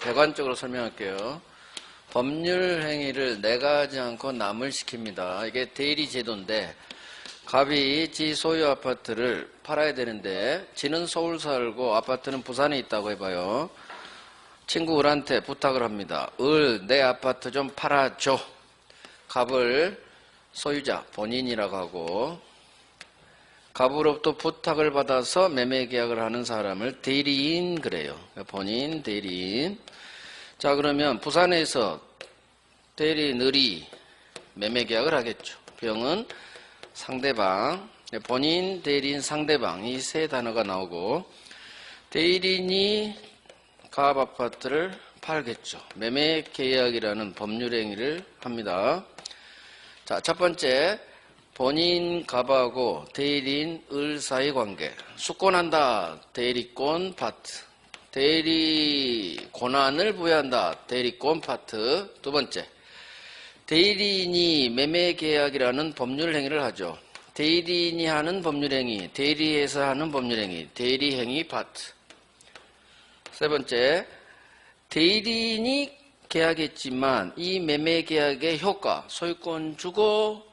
객관적으로 설명할게요. 법률 행위를 내가 하지 않고 남을 시킵니다. 이게 대리 제도인데, 갑이 지 소유 아파트를 팔아야 되는데 지는 서울 살고 아파트는 부산에 있다고 해봐요. 친구 을한테 부탁을 합니다. 을, 내 아파트 좀 팔아줘. 갑을 소유자, 본인이라고 하고, 갑으로부터 부탁을 받아서 매매 계약을 하는 사람을 대리인 그래요. 본인, 대리인. 자, 그러면 부산에서 대리인 을이 매매 계약을 하겠죠. 병은 상대방, 본인, 대리인, 상대방, 이 세 단어가 나오고, 대리인이 갑 아파트를 팔겠죠. 매매 계약이라는 법률 행위를 합니다. 자, 첫 번째, 본인 갑하고 대리인 을 사이 관계. 수권한다, 대리권 파트. 대리 권한을 부여한다, 대리권 파트. 두 번째, 대리인이 매매 계약이라는 법률 행위를 하죠. 대리인이 하는 법률 행위, 대리에서 하는 법률 행위, 대리 행위 파트. 세 번째, 대리인이 계약했지만 이 매매 계약의 효과, 소유권 주고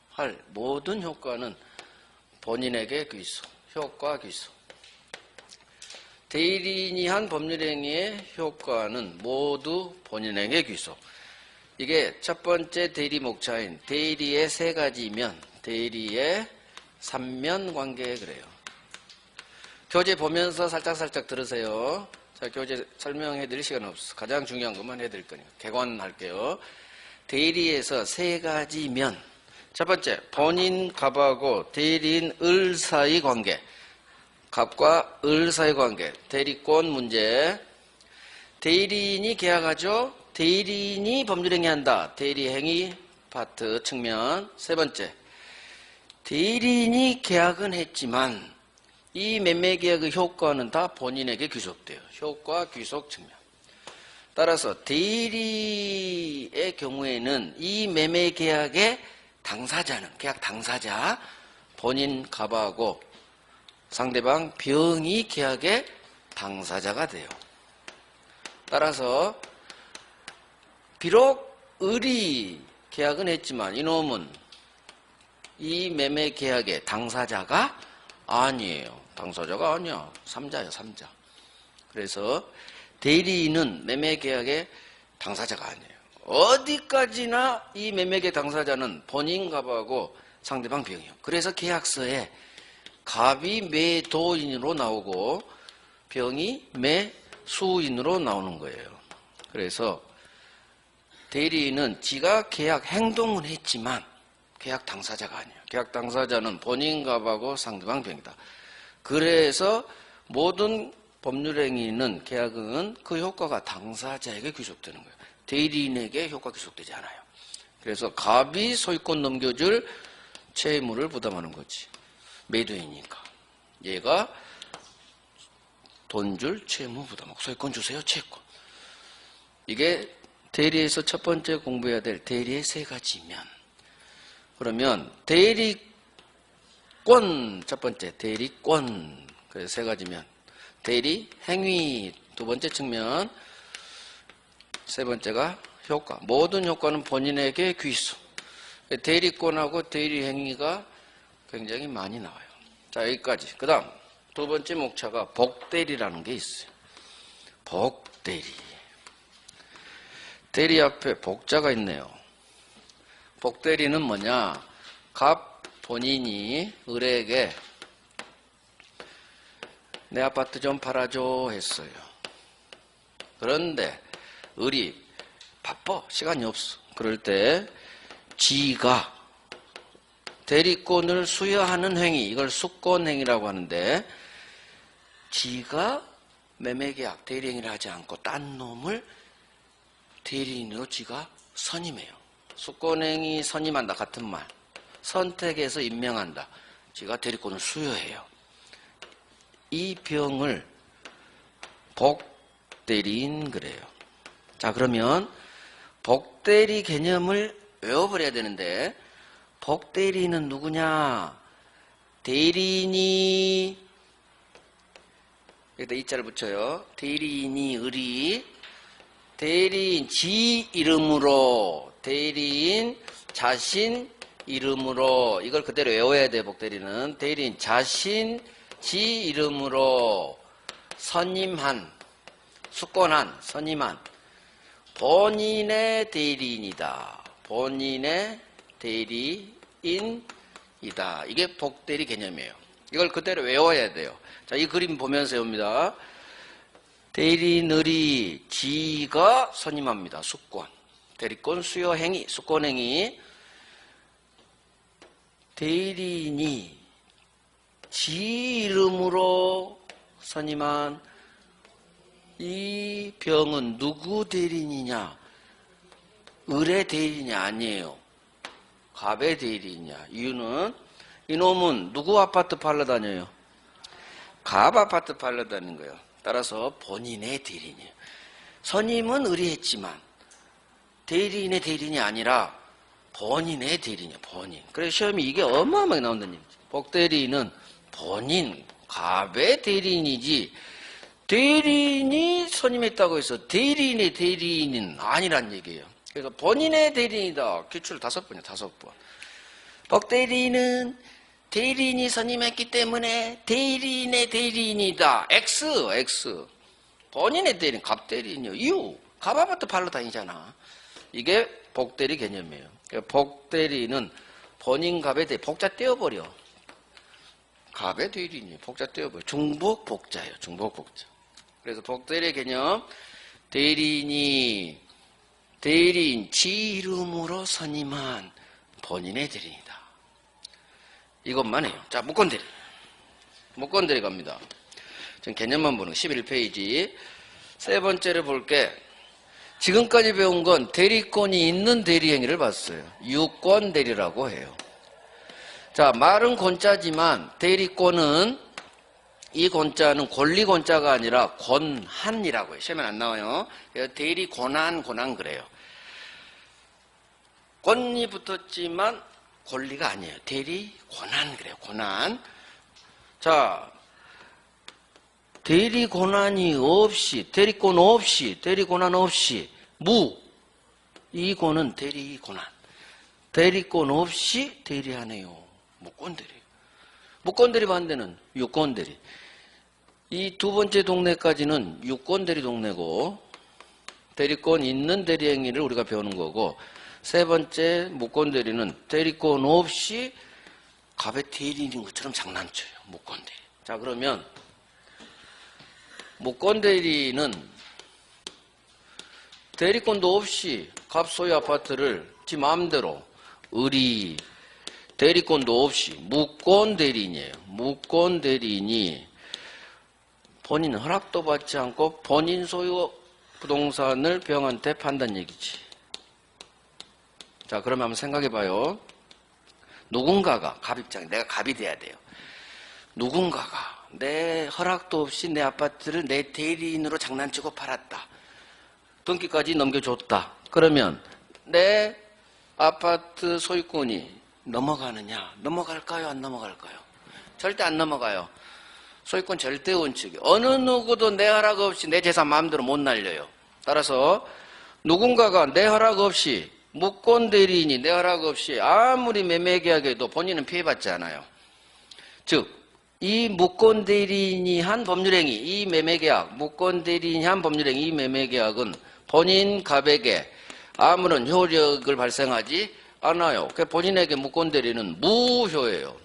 할 모든 효과는 본인에게 귀속, 효과 귀속. 대리인이 한 법률 행위의 효과는 모두 본인에게 귀속. 이게 첫 번째 대리 목차인 대리의 세 가지면 대리의 삼면 관계 그래요. 교재 보면서 살짝살짝 들으세요. 자, 교재 설명해 드릴 시간 없어. 가장 중요한 것만 해 드릴 거니까. 개관할게요. 대리에서 세 가지면. 첫 번째, 본인 갑하고 대리인 을 사이 관계. 갑과 을 사이 관계. 대리권 문제. 대리인이 계약하죠. 대리인이 법률행위 한다. 대리행위 파트 측면. 세 번째, 대리인이 계약은 했지만 이 매매계약의 효과는 다 본인에게 귀속돼요. 효과 귀속 측면. 따라서 대리의 경우에는 이 매매계약의 당사자는, 계약 당사자, 본인 갑하고 상대방 병이 계약의 당사자가 돼요. 따라서 비록 을이 계약은 했지만 이놈은 이 매매 계약의 당사자가 아니에요. 당사자가 아니야. 3자예요, 3자. 그래서 대리인은 매매 계약의 당사자가 아니에요. 어디까지나 이 매매 계약 당사자는 본인 갑하고 상대방 병이에요. 그래서 계약서에 갑이 매도인으로 나오고 병이 매수인으로 나오는 거예요. 그래서 대리인은 지가 계약 행동은 했지만 계약 당사자가 아니에요. 계약 당사자는 본인 갑하고 상대방 병이다. 그래서 모든 법률행위는 계약은 그 효과가 당사자에게 귀속되는 거예요. 대리인에게 효과 귀속되지 않아요. 그래서 갑이 소유권 넘겨줄 채무를 부담하는 거지. 매도인이니까. 얘가 돈 줄 채무 부담하고 소유권 주세요, 채권. 이게 대리에서 첫 번째 공부해야 될 대리의 세 가지면, 그러면 대리권 첫 번째 대리권 그래서 세 가지면, 대리 행위 두 번째 측면, 세 번째가 효과. 모든 효과는 본인에게 귀속. 대리권하고 대리 행위가 굉장히 많이 나와요. 자, 여기까지. 그 다음 두 번째 목차가 복대리라는 게 있어요. 복대리. 대리 앞에 복자가 있네요. 복대리는 뭐냐? 갑 본인이 을에게 내 아파트 좀 팔아줘 했어요. 그런데 을이 바빠, 시간이 없어. 그럴 때 지가 대리권을 수여하는 행위, 이걸 수권행위라고 하는데, 지가 매매계약, 대리행위를 하지 않고 딴 놈을 대리인으로 지가 선임해요. 수권행위 선임한다, 같은 말. 선택해서 임명한다. 지가 대리권을 수여해요. 이 병을 복대리인 그래요. 자, 그러면 복대리 개념을 외워버려야 되는데, 복대리인은 누구냐? 대리인이 여기다 이자를 붙여요. 대리인이 을이 대리인 지 이름으로 대리인 자신 이름으로 이걸 그대로 외워야 돼. 복대리는 대리인 자신 지 이름으로 선임한 수권한 선임한 본인의 대리인이다. 본인의 대리인이다. 이게 복대리 개념이에요. 이걸 그대로 외워야 돼요. 자, 이 그림 보면서 외웁니다. 대리인을이 지가 선임합니다. 수권. 대리권 수여행위, 수권행위. 대리인이 지 이름으로 선임한 이 병은 누구 대리인이냐? 을의 대리인이 아니에요. 갑의 대리인이야. 이유는 이놈은 누구 아파트 팔러 다녀요? 갑 아파트 팔러 다니는 거예요. 따라서 본인의 대리인이에요. 선임은 을이 했지만 대리인의 대리인이 아니라 본인의 대리인이에요. 본인. 그래서 시험이 이게 어마어마하게 나온다는 얘기죠. 복대리인은 본인, 갑의 대리인이지 대리인이 선임했다고 해서 대리인의 대리인은 아니란 얘기예요. 그래서 본인의 대리인이다. 기출 5번이야. 5번. 복대리인은 대리인이 선임했기 때문에 대리인의 대리인이다. X. 본인의 대리인, 갑 대리인이요. 이유. 갑 아파트 팔러 다니잖아. 이게 복대리 개념이에요. 복대리는 본인 갑의 대리, 복자 떼어버려. 갑의 대리인이에요. 복자 떼어버려. 중복 복자예요. 중복 복자. 그래서 복대리 개념, 대리인이 대리인 지 이름으로 선임한 본인의 대리인이다. 이것만 해요. 자, 무권대리. 무권대리 갑니다. 지금 개념만 보는 거 11페이지. 세 번째를 볼게. 지금까지 배운 건 대리권이 있는 대리행위를 봤어요. 유권대리라고 해요. 자, 말은 권자지만 대리권은 이 권자는 권리권자가 아니라 권한이라고 해요. 시험에 안 나와요. 대리권한 그래요. 권이 붙었지만 권리가 아니에요. 대리권한 그래요. 권한. 자, 대리권한이 없이, 대리권 없이, 대리권한 없이 이 권은 대리권한. 대리권 없이 대리하네요. 무권대리. 무권대리 반대는 유권대리. 이 두 번째 동네까지는 유권대리 동네고 대리권 있는 대리행위를 우리가 배우는 거고 세 번째 무권대리는 대리권 없이 갑의 대리인인 것처럼 장난쳐요. 무권대리. 자, 그러면 무권대리는 대리권도 없이 갑 소유 아파트를 지 마음대로 을이 대리권도 없이 무권대리인이에요. 무권대리인이 본인 허락도 받지 않고 본인 소유 부동산을 병한테 판단 얘기지. 자, 그러면 한번 생각해 봐요. 누군가가 갑 입장에 내가 갑이 돼야 돼요. 누군가가 내 허락도 없이 내 아파트를 내 대리인으로 장난치고 팔았다. 등기까지 넘겨줬다. 그러면 내 아파트 소유권이 넘어가느냐? 넘어갈까요? 안 넘어갈까요? 절대 안 넘어가요. 소유권 절대 원칙이. 어느 누구도 내 허락 없이 내 재산 마음대로 못 날려요. 따라서 누군가가 내 허락 없이 무권대리인이 내 허락 없이 아무리 매매계약해도 본인은 피해받지 않아요. 즉, 이 무권대리인이 한 법률행위, 이 매매계약, 무권대리인이 한 법률행위, 이 매매계약은 본인 갑에게 아무런 효력을 발생하지 않아요. 본인에게 무권대리는 무효예요.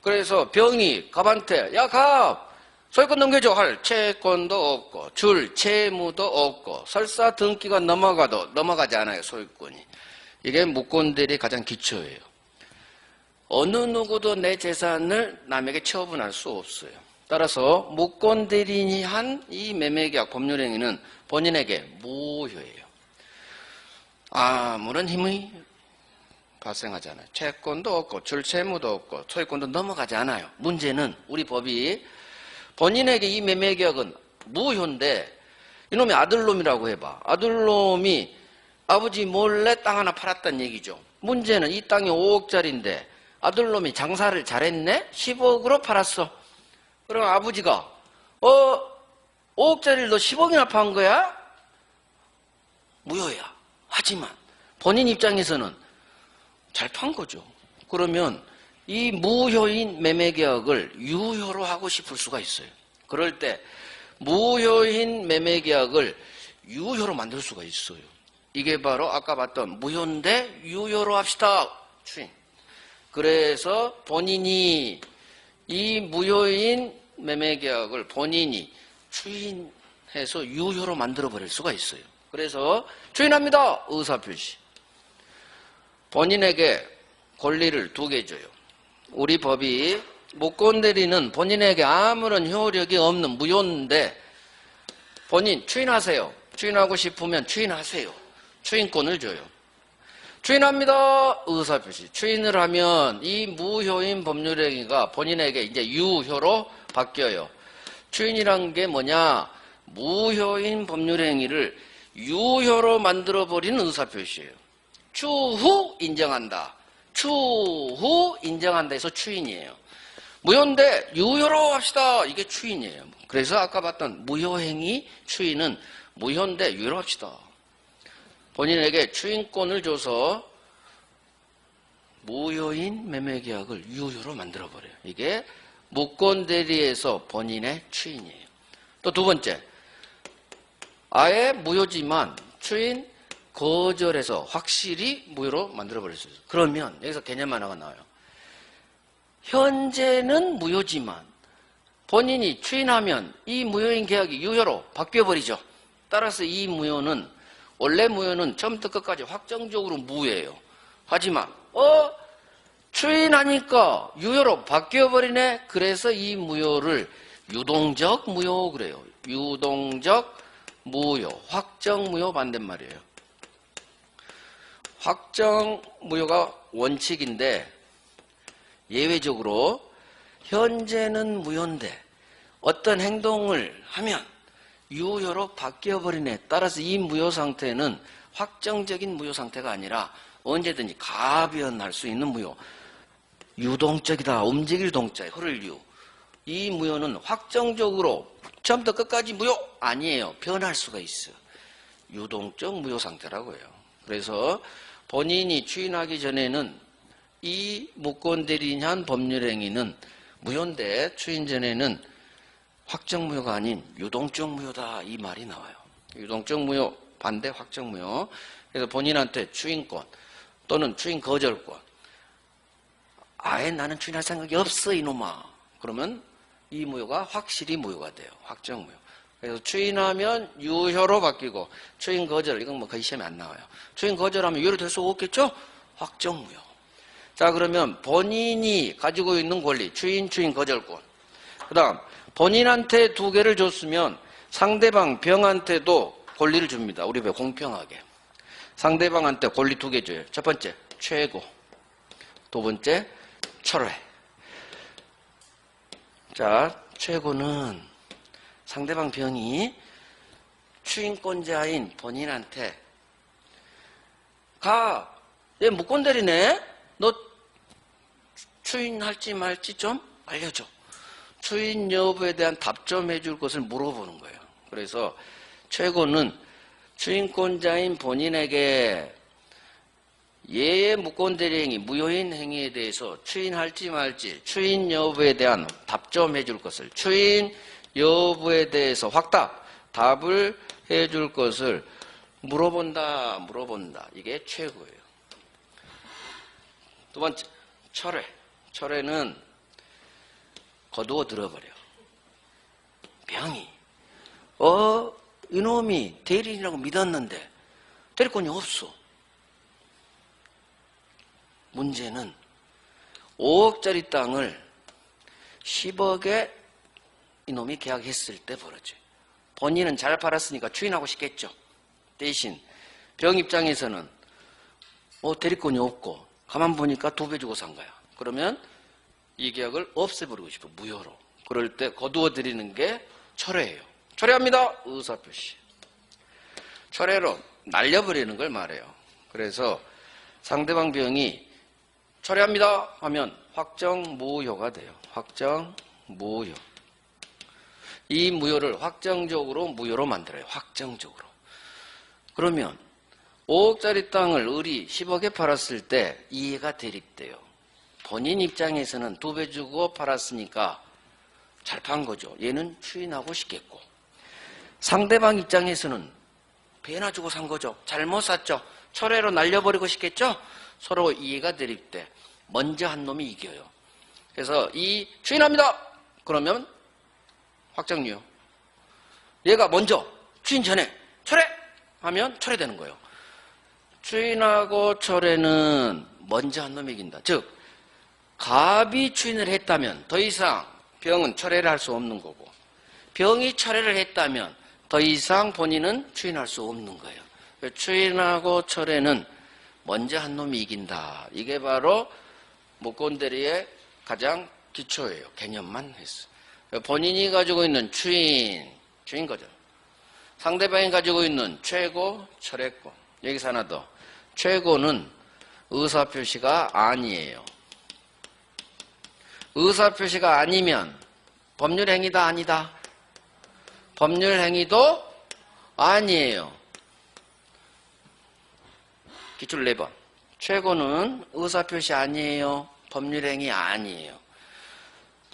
그래서 병이 갑한테 야 갑! 소유권 넘겨줘 할 채권도 없고 줄 채무도 없고 설사 등기가 넘어가도 넘어가지 않아요. 소유권이. 이게 무권대리의 가장 기초예요. 어느 누구도 내 재산을 남에게 처분할 수 없어요. 따라서 무권대리인이 한 이 매매계약 법률행위는 본인에게 무효예요. 아무런 힘이 발생하지 않아요. 채권도 없고 줄채무도 없고 소유권도 넘어가지 않아요. 문제는 우리 법이 본인에게 이 매매계약은 무효인데 이놈이 아들놈이라고 해봐. 아들놈이 아버지 몰래 땅 하나 팔았다는 얘기죠. 문제는 이 땅이 5억짜리인데 아들놈이 장사를 잘했네? 10억으로 팔았어. 그럼 아버지가 5억짜리를 너 10억이나 판 거야? 무효야. 하지만 본인 입장에서는 잘 판 거죠. 그러면 이 무효인 매매계약을 유효로 하고 싶을 수가 있어요. 그럴 때 무효인 매매계약을 유효로 만들 수가 있어요. 이게 바로 아까 봤던 무효인데 유효로 합시다. 추인. 그래서 본인이 이 무효인 매매계약을 본인이 추인해서 유효로 만들어버릴 수가 있어요. 그래서 추인합니다. 의사표시. 본인에게 권리를 2개 줘요. 우리 법이 무권대리는 본인에게 아무런 효력이 없는 무효인데 본인 추인하세요. 추인하고 싶으면 추인하세요. 추인권을 줘요. 추인합니다. 의사표시. 추인을 하면 이 무효인 법률행위가 본인에게 이제 유효로 바뀌어요. 추인이란 게 뭐냐? 무효인 법률행위를 유효로 만들어버리는 의사표시예요. 추후 인정한다. 추후 인정한다 해서 추인이에요. 무효인데 유효로 합시다. 이게 추인이에요. 그래서 아까 봤던 무효행위 추인은 무효인데 유효로 합시다. 본인에게 추인권을 줘서 무효인 매매계약을 유효로 만들어버려요. 이게 무권대리에서 본인의 추인이에요. 또 2번째, 아예 무효지만 추인 거절해서 확실히 무효로 만들어버릴 수 있어요. 그러면 여기서 개념 하나가 나와요. 현재는 무효지만 본인이 추인하면 이 무효인 계약이 유효로 바뀌어버리죠. 따라서 이 무효는 원래 무효는 처음부터 끝까지 확정적으로 무효예요. 하지만 추인하니까 유효로 바뀌어버리네. 그래서 이 무효를 유동적 무효 그래요. 유동적 무효, 확정 무효 반대말이에요. 확정 무효가 원칙인데 예외적으로 현재는 무효인데 어떤 행동을 하면 유효로 바뀌어버리네. 따라서 이 무효 상태는 확정적인 무효 상태가 아니라 언제든지 가변할 수 있는 무효. 유동적이다. 움직일 동자에 흐를 유. 이 무효는 확정적으로 처음부터 끝까지 무효 아니에요. 변할 수가 있어요. 유동적 무효 상태라고 해요. 그래서 본인이 추인하기 전에는 이 무권대리한 법률행위는 무효인데 추인 전에는 확정 무효가 아닌 유동적 무효다 이 말이 나와요. 유동적 무효 반대 확정 무효. 그래서 본인한테 추인권 또는 추인 거절권. 아예 나는 추인할 생각이 없어 이놈아. 그러면 이 무효가 확실히 무효가 돼요. 확정 무효. 그래서 추인하면 유효로 바뀌고 추인 거절 이건 뭐 거의 시험에 안 나와요. 추인 거절하면 유효로 될 수 없겠죠? 확정 무효. 자 그러면 본인이 가지고 있는 권리 추인 거절권. 그 다음 본인한테 2개를 줬으면 상대방 병한테도 권리를 줍니다. 우리 왜 공평하게. 상대방한테 권리 2개 줘요. 첫 번째 최고. 2번째 철회. 자 최고는 상대방 병이 추인권자인 본인한테 얘 무권대리네? 너 추인할지 말지 좀 알려줘. 추인 여부에 대한 답 좀 해줄 것을 물어보는 거예요. 그래서 최고는 추인권자인 본인에게 얘의 무권대리 행위, 무효인 행위에 대해서 추인할지 말지 추인 여부에 대한 답 좀 해줄 것을 추인 여부에 대해서 답을 해줄 것을 물어본다. 이게 최고예요. 2번째, 철회. 철회는 거두어 들어버려. 병이 이놈이 대리인이라고 믿었는데 대리권이 없어. 문제는 5억짜리 땅을 10억에 이놈이 계약했을 때 벌어져요. 본인은 잘 팔았으니까 추인하고 싶겠죠. 대신 병 입장에서는 대리권이 없고 가만 보니까 2배 주고 산 거야. 그러면 이 계약을 없애버리고 싶어. 무효로. 그럴 때 거두어 드리는 게 철회예요. 철회합니다. 의사표시. 철회로 날려버리는 걸 말해요. 그래서 상대방 병이 철회합니다 하면 확정 무효가 돼요. 확정 무효. 이 무효를 확정적으로 무효로 만들어요. 확정적으로. 그러면 5억짜리 땅을 을이 10억에 팔았을 때 이해가 대립돼요. 본인 입장에서는 2배 주고 팔았으니까 잘 판 거죠. 얘는 추인하고 싶겠고. 상대방 입장에서는 배나 주고 산 거죠. 잘못 샀죠. 철회로 날려버리고 싶겠죠. 서로 이해가 대립돼. 먼저 한 놈이 이겨요. 그래서 이 추인합니다. 그러면 확정유효. 얘가 먼저 추인 전에 철회 하면 철회되는 거예요. 추인하고 철회는 먼저 한 놈이 이긴다. 즉 갑이 추인을 했다면 더 이상 병은 철회를 할 수 없는 거고, 병이 철회를 했다면 더 이상 본인은 추인할 수 없는 거예요. 추인하고 철회는 먼저 한 놈이 이긴다. 이게 바로 무권대리의 가장 기초예요. 개념만 했어요. 본인이 가지고 있는 추인 거죠. 상대방이 가지고 있는 최고, 철회권. 여기서 하나 더. 최고는 의사표시가 아니에요. 의사표시가 아니면 법률행위다 아니다? 법률행위도 아니에요. 기출 4번. 최고는 의사표시 아니에요. 법률행위 아니에요.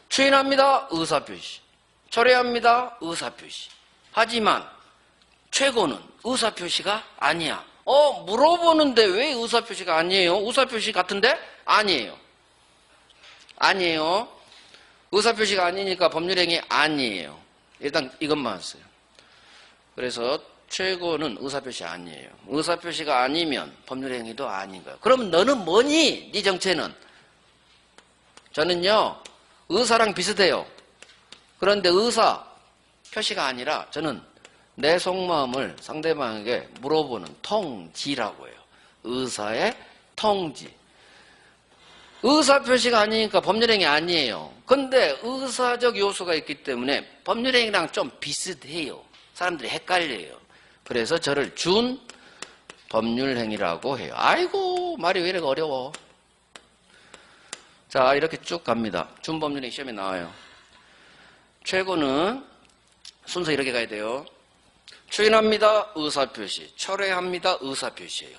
추인합니다. 의사표시. 철회합니다. 의사표시. 하지만 최고는 의사표시가 아니야. 물어보는데 왜 의사표시가 아니에요? 의사표시 같은데? 아니에요. 아니에요. 의사표시가 아니니까 법률행위 아니에요. 일단 이것만 하세요. 그래서 최고는 의사표시 아니에요. 의사표시가 아니면 법률행위도 아닌 거예요. 그럼 너는 뭐니? 네 정체는? 저는요, 의사랑 비슷해요. 그런데 의사 표시가 아니라 저는 내 속마음을 상대방에게 물어보는 통지라고 해요. 의사의 통지. 의사표시가 아니니까 법률행위 아니에요. 근데 의사적 요소가 있기 때문에 법률행위랑 좀 비슷해요. 사람들이 헷갈려요. 그래서 저를 준 법률행위라고 해요. 아이고, 말이 왜 이렇게 어려워. 자, 이렇게 쭉 갑니다. 준 법률행위 시험에 나와요. 최고는 순서 이렇게 가야 돼요. 추인합니다. 의사표시. 철회합니다. 의사표시예요.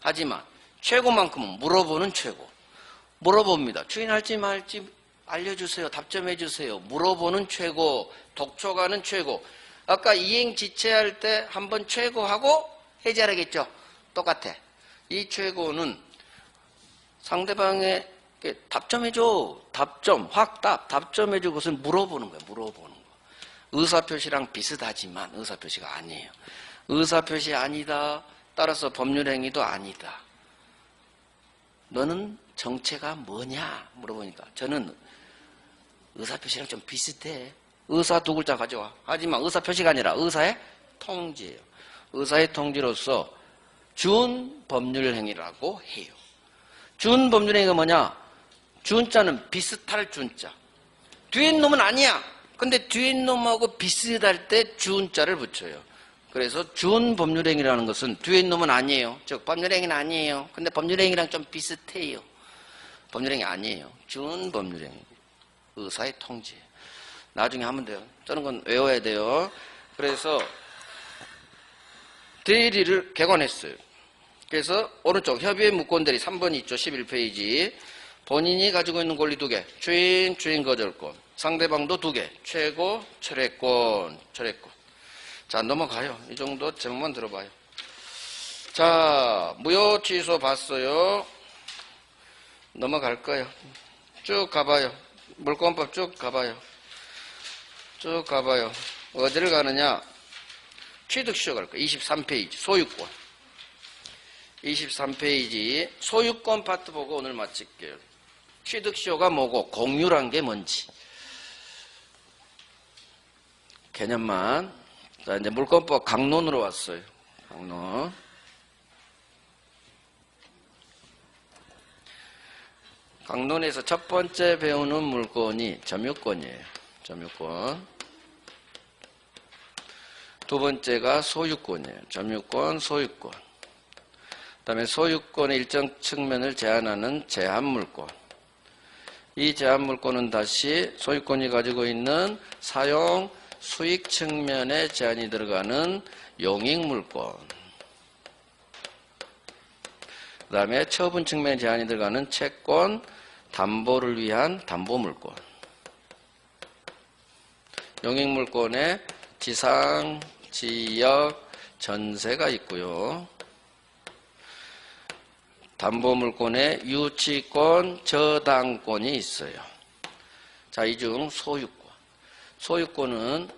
하지만 최고만큼은 물어보는 최고. 물어봅니다. 추인할지 말지 알려주세요. 답점해주세요. 물어보는 최고. 독촉하는 최고. 아까 이행지체할 때 한번 최고하고 해제하겠죠. 똑같아. 이 최고는 상대방에게 답점해줘. 답점, 확답, 답점해줘. 그것을 물어보는 거예요. 물어보는 거. 의사표시랑 비슷하지만 의사표시가 아니에요. 의사표시 아니다. 따라서 법률행위도 아니다. 너는 정체가 뭐냐? 물어보니까 저는 의사표시랑 좀 비슷해. 의사 2글자 가져와. 하지만 의사표시가 아니라 의사의 통지예요. 의사의 통지로서 준 법률행위라고 해요. 준 법률행위가 뭐냐? 준자는 비슷할 준자. 뒤에 놈은 아니야. 근데 뒤에 놈하고 비슷할 때 준자를 붙여요. 그래서 준 법률행위라는 것은 뒤에 놈은 아니에요. 즉 법률행위는 아니에요. 근데 법률행위랑 좀 비슷해요. 법률행위 아니에요. 준 법률행위. 의사의 통지. 나중에 하면 돼요. 저런 건 외워야 돼요. 그래서 대리를 개관했어요. 그래서 오른쪽 협의의 무권대리 3번 2조 11페이지 본인이 가지고 있는 권리 2개 추인, 추인 거절권 상대방도 2개 최고, 철회권, 철회권. 자, 넘어가요. 이 정도 제목만 들어봐요. 자, 무효 취소 봤어요. 넘어갈 거예요. 쭉 가봐요. 물권법 쭉 가봐요. 쭉 가봐요. 어디를 가느냐? 취득시효 갈 거예요. 23페이지 소유권. 23페이지 소유권 파트 보고 오늘 마칠게요. 취득시효가 뭐고 공유란 게 뭔지 개념만. 자, 이제 물권법 강론으로 왔어요. 강론. 강론에서 첫 번째 배우는 물권이 점유권이에요. 점유권. 두 번째가 소유권이에요. 점유권, 소유권. 그 다음에 소유권의 일정 측면을 제한하는 제한물권. 이 제한물권은 다시 소유권이 가지고 있는 사용, 수익 측면에 제한이 들어가는 용익물권, 그 다음에 처분 측면에 제한이 들어가는 채권, 담보를 위한 담보물권. 용익물권에 지상, 지역, 전세가 있고요. 담보물권에 유치권, 저당권이 있어요. 자, 이 중 소유권. 소유권은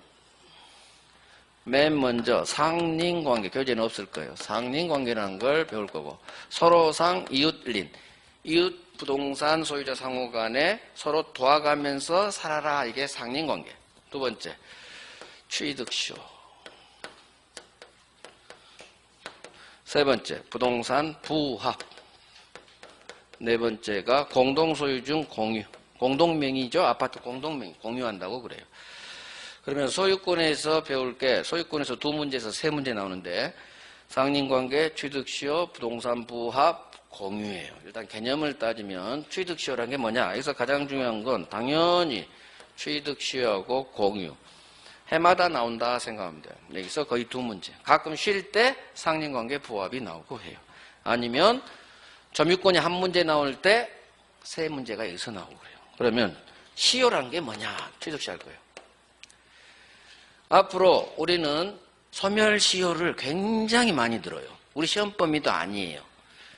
맨 먼저 상린관계, 교재는 없을 거예요. 상린관계라는 걸 배울 거고, 서로상 이웃린, 이웃 부동산 소유자 상호 간에 서로 도와가면서 살아라. 이게 상린관계. 두 번째, 취득시효. 세 번째, 부동산 부합. 네 번째가 공동소유 중 공유. 공동명의죠. 아파트 공동명의. 공유한다고 그래요. 그러면 소유권에서 배울 게, 소유권에서 두 문제에서 세 문제 나오는데, 상린관계, 취득시효, 부동산 부합, 공유예요. 일단 개념을 따지면 취득시효라는 게 뭐냐? 여기서 가장 중요한 건 당연히 취득시효하고 공유. 해마다 나온다 생각하면 돼요. 여기서 거의 두 문제. 가끔 쉴 때 상린관계 부합이 나오고 해요. 아니면 점유권이 한 문제 나올 때 세 문제가 여기서 나오고 그래요. 그러면 시효라는 게 뭐냐? 취득시 할 거예요. 앞으로 우리는 소멸시효를 굉장히 많이 들어요. 우리 시험 범위도 아니에요.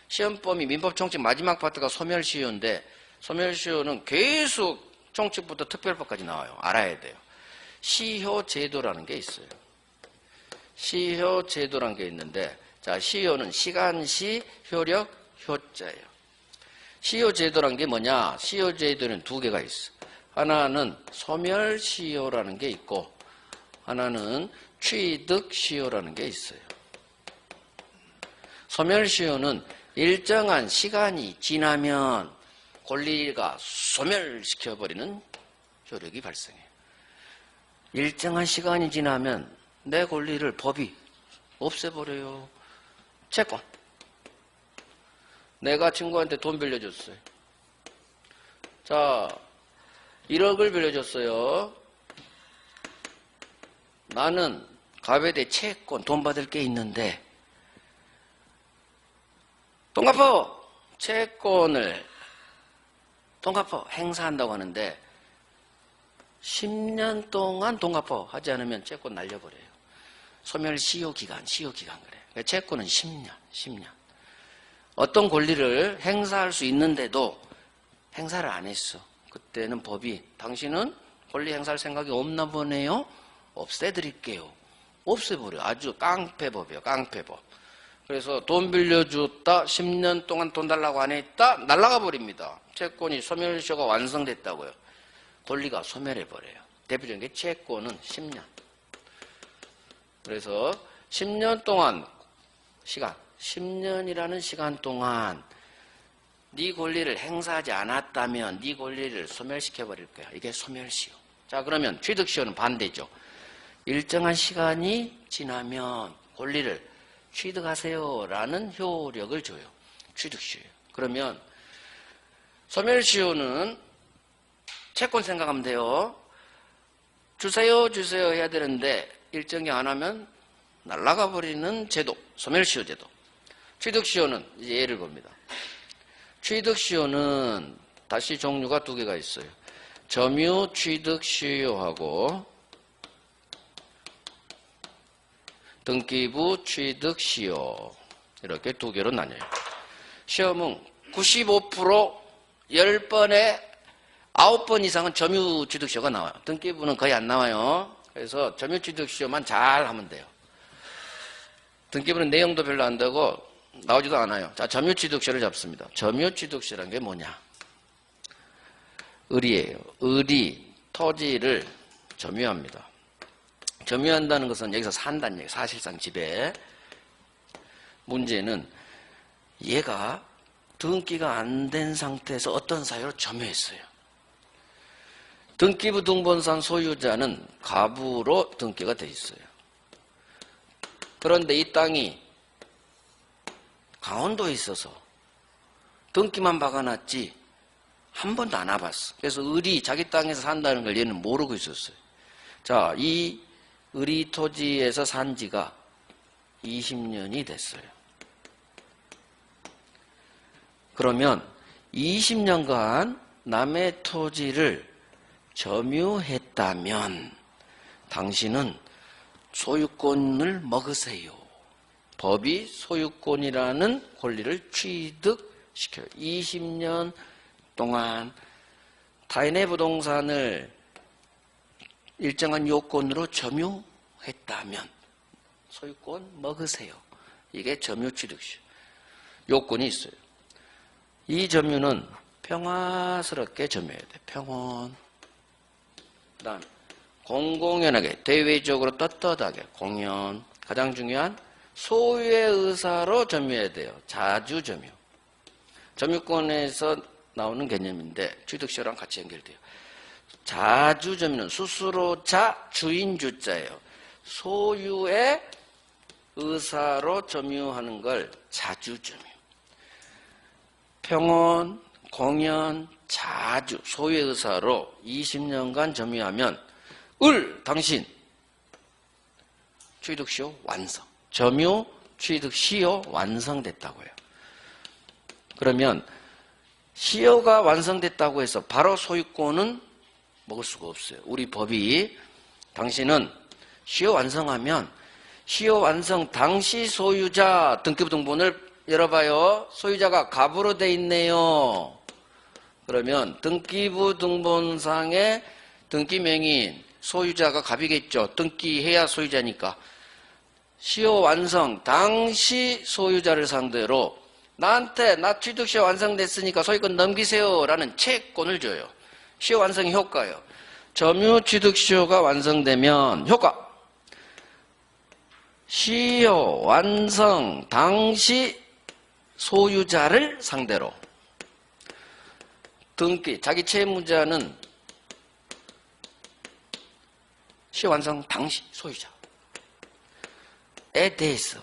시험 범위 민법 총칙 마지막 파트가 소멸시효인데, 소멸시효는 계속 총칙부터 특별법까지 나와요. 알아야 돼요. 시효제도라는 게 있어요. 시효제도라는 게 있는데, 자, 시효는 시간시, 효력, 효자예요. 시효제도라는 게 뭐냐? 시효제도는 두 개가 있어. 하나는 소멸시효라는 게 있고, 하나는 취득시효라는 게 있어요. 소멸시효는 일정한 시간이 지나면 권리가 소멸시켜버리는 효력이 발생해요. 일정한 시간이 지나면 내 권리를 법이 없애버려요. 채권. 내가 친구한테 돈 빌려줬어요. 자, 1억을 빌려줬어요. 나는 가베대 채권 돈 받을 게 있는데, 돈 갚어! 채권을 돈 갚어! 행사한다고 하는데 10년 동안 돈 갚어! 하지 않으면 채권 날려버려요. 소멸시효기간, 시효기간 그래. 그러니까 채권은 10년. 어떤 권리를 행사할 수 있는데도 행사를 안 했어. 그때는 법이 당신은 권리 행사할 생각이 없나 보네요. 없애드릴게요. 없애버려. 아주 깡패법이에요. 깡패법. 그래서 돈 빌려줬다. 10년 동안 돈 달라고 안 했다. 날아가 버립니다. 채권이 소멸시효가 완성됐다고요. 권리가 소멸해버려요. 대표적인 게 채권은 10년. 그래서 10년 동안 시간, 10년이라는 시간 동안 네 권리를 행사하지 않았다면 네 권리를 소멸시켜버릴 거야. 이게 소멸시효. 자, 그러면 취득시효는 반대죠. 일정한 시간이 지나면 권리를 취득하세요라는 효력을 줘요. 취득시효. 그러면 소멸시효는 채권 생각하면 돼요. 주세요 해야 되는데 일정이 안 하면 날아가 버리는 제도, 소멸시효 제도. 취득시효는 이제 예를 봅니다. 취득시효는 다시 종류가 두 개가 있어요. 점유 취득시효하고 등기부 취득시효, 이렇게 두 개로 나뉘어요. 시험은 95% 10번에 9번 이상은 점유 취득시효가 나와요. 등기부는 거의 안 나와요. 그래서 점유 취득시효만 잘 하면 돼요. 등기부는 내용도 별로 안 되고 나오지도 않아요. 자, 점유 취득시효를 잡습니다. 점유 취득시효라는 게 뭐냐? 을이에요. 을이 토지를 점유합니다. 점유한다는 것은 여기서 산다는 얘기, 사실상 집에. 문제는 얘가 등기가 안 된 상태에서 어떤 사유로 점유했어요. 등기부 등본상 소유자는 갑으로 등기가 돼 있어요. 그런데 이 땅이 강원도에 있어서 등기만 박아놨지 한 번도 안 와봤어. 그래서 을이 자기 땅에서 산다는 걸 얘는 모르고 있었어요. 자, 이 의리토지에서 산 지가 20년이 됐어요. 그러면 20년간 남의 토지를 점유했다면 당신은 소유권을 먹으세요. 법이 소유권이라는 권리를 취득시켜요. 20년 동안 타인의 부동산을 일정한 요건으로 점유했다면 소유권 먹으세요. 이게 점유취득시효. 요건이 있어요. 이 점유는 평화스럽게 점유해야 돼. 평온. 그 다음 공공연하게 대외적으로 떳떳하게 공연. 가장 중요한 소유의 의사로 점유해야 돼요. 자주 점유. 점유권에서 나오는 개념인데 취득시효랑 같이 연결돼요. 자주 점유는 스스로자 주인주자예요. 소유의 의사로 점유하는 걸 자주 점유. 평온, 공연, 자주 소유의 의사로 20년간 점유하면 당신 취득시효 완성. 점유 취득시효 완성됐다고요. 그러면 시효가 완성됐다고 해서 바로 소유권은 먹을 수가 없어요. 우리 법이 당신은 시효 완성하면 시효 완성 당시 소유자 등기부등본을 열어봐요. 소유자가 갑으로 돼 있네요. 그러면 등기부등본상의 등기명의인 소유자가 갑이겠죠. 등기해야 소유자니까. 시효 완성 당시 소유자를 상대로 나한테 나 취득시효 완성됐으니까 소유권 넘기세요 라는 채권을 줘요. 시효 완성의 효과요. 점유 취득시효가 완성되면 효과. 시효 완성 당시 소유자를 상대로 등기, 자기 채무자는 시효 완성 당시 소유자에 대해서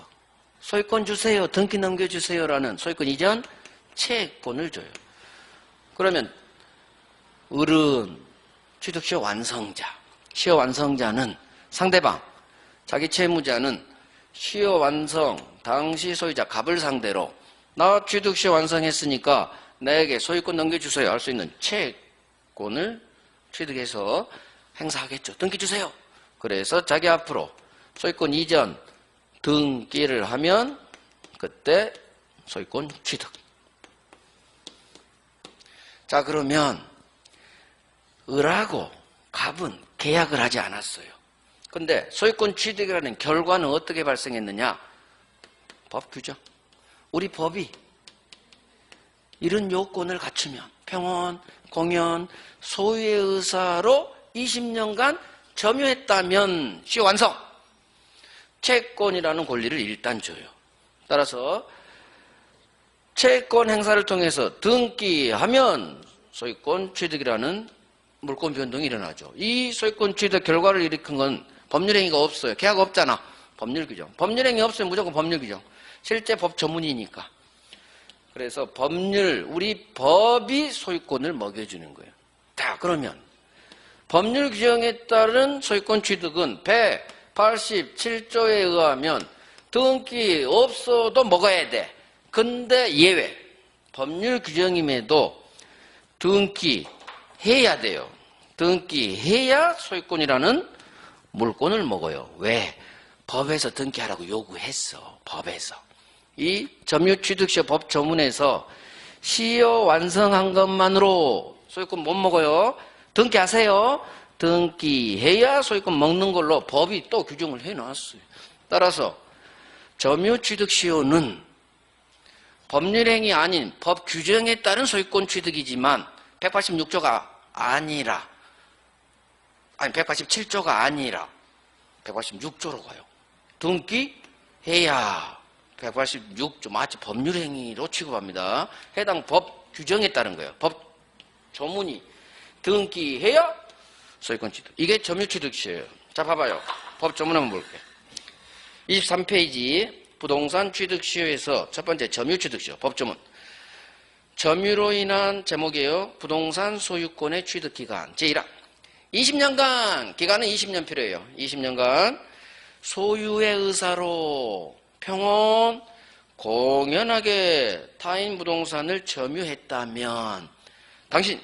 소유권 주세요, 등기 넘겨주세요라는 소유권 이전 채권을 줘요. 그러면 을은 취득시효 완성자, 시효 완성자는 상대방, 자기 채무자는 시효 완성 당시 소유자 갑을 상대로 나 취득시효 완성했으니까 나에게 소유권 넘겨주세요 할 수 있는 채권을 취득해서 행사하겠죠. 등기 주세요. 그래서 자기 앞으로 소유권 이전 등기를 하면 그때 소유권 취득. 자, 그러면 을하고 갑은 계약을 하지 않았어요. 근데 소유권 취득이라는 결과는 어떻게 발생했느냐? 법 규정. 우리 법이 이런 요건을 갖추면 평온, 공연, 소유의 의사로 20년간 점유했다면 시효 완성. 채권이라는 권리를 일단 줘요. 따라서 채권 행사를 통해서 등기하면 소유권 취득이라는 물권 변동이 일어나죠. 이 소유권 취득 결과를 일으킨 건 법률행위가 없어요. 계약 없잖아. 법률 규정. 법률행위 없으면 무조건 법률 규정. 실제 법 전문이니까. 그래서 우리 법이 소유권을 먹여주는 거예요. 자, 그러면 법률 규정에 따른 소유권 취득은 187조에 의하면 등기 없어도 먹어야 돼. 근데 예외. 법률 규정임에도 등기해야 돼요. 등기해야 소유권이라는 물권을 먹어요. 왜? 법에서 등기하라고 요구했어. 법에서. 이 점유취득시효 법 조문에서 시효 완성한 것만으로 소유권 못 먹어요. 등기하세요. 등기해야 소유권 먹는 걸로 법이 또 규정을 해놨어요. 따라서 점유취득시효는 법률행위 아닌 법 규정에 따른 소유권 취득이지만 186조가 아니라 187조가 아니라 186조로 가요. 등기해야 186조 마치 법률행위로 취급합니다. 해당 법 규정에 따른 거예요. 법 조문이 등기해야 소유권 취득. 이게 점유취득시효예요. 자, 봐봐요. 법 조문 한번 볼게요. 23페이지 부동산 취득시효에서 첫 번째 점유취득시효 법 조문. 점유로 인한 제목이에요. 부동산 소유권의 취득기간 제1항 20년간, 기간은 20년 필요해요. 20년간 소유의 의사로 평온 공연하게 타인 부동산을 점유했다면 당신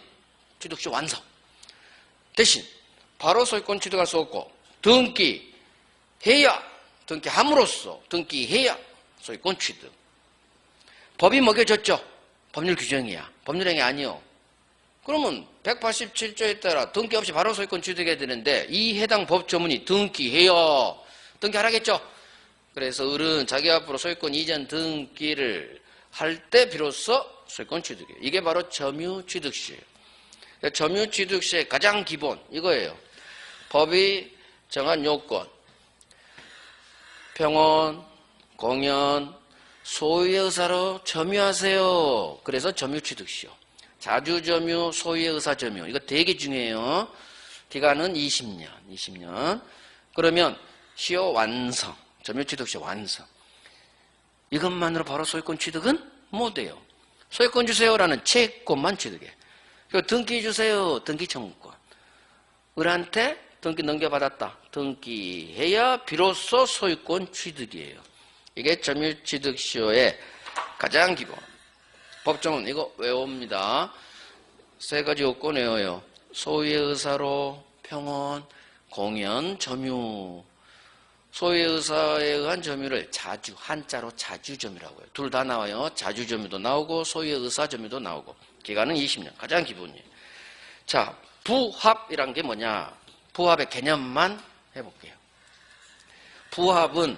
취득시 완성. 대신 바로 소유권 취득할 수 없고 등기해야, 등기함으로써 등기해야 소유권 취득. 법이 먹여졌죠. 법률 규정이야. 법률행위 아니요. 그러면 187조에 따라 등기 없이 바로 소유권 취득해야 되는데 이 해당 법 조문이 등기해요. 등기하라겠죠. 그래서 을은 자기 앞으로 소유권 이전 등기를 할 때 비로소 소유권 취득이에요. 이게 바로 점유 취득시예요. 점유 취득시의 가장 기본 이거예요. 법이 정한 요건, 평온, 공연, 소유의 의사로 점유하세요. 그래서 점유 취득시요. 자주 점유, 소유의 의사 점유. 이거 되게 중요해요. 기간은 20년. 그러면 시효 완성. 점유 취득시 완성. 이것만으로 바로 소유권 취득은 못해요. 소유권 주세요라는 채권만 취득해. 등기 주세요. 등기 청구권. 을한테 등기 넘겨받았다. 등기해야 비로소 소유권 취득이에요. 이게 점유 취득시효의 가장 기본. 법정은 이거 외웁니다. 세 가지 요건 외워요. 소유의 의사로 평온, 공연, 점유. 소유의 의사에 의한 점유를 자주, 한자로 자주점유라고 해요. 둘 다 나와요. 자주점유도 나오고 소유의 의사 점유도 나오고. 기간은 20년. 가장 기본이에요. 자, 부합이란 게 뭐냐. 부합의 개념만 해볼게요. 부합은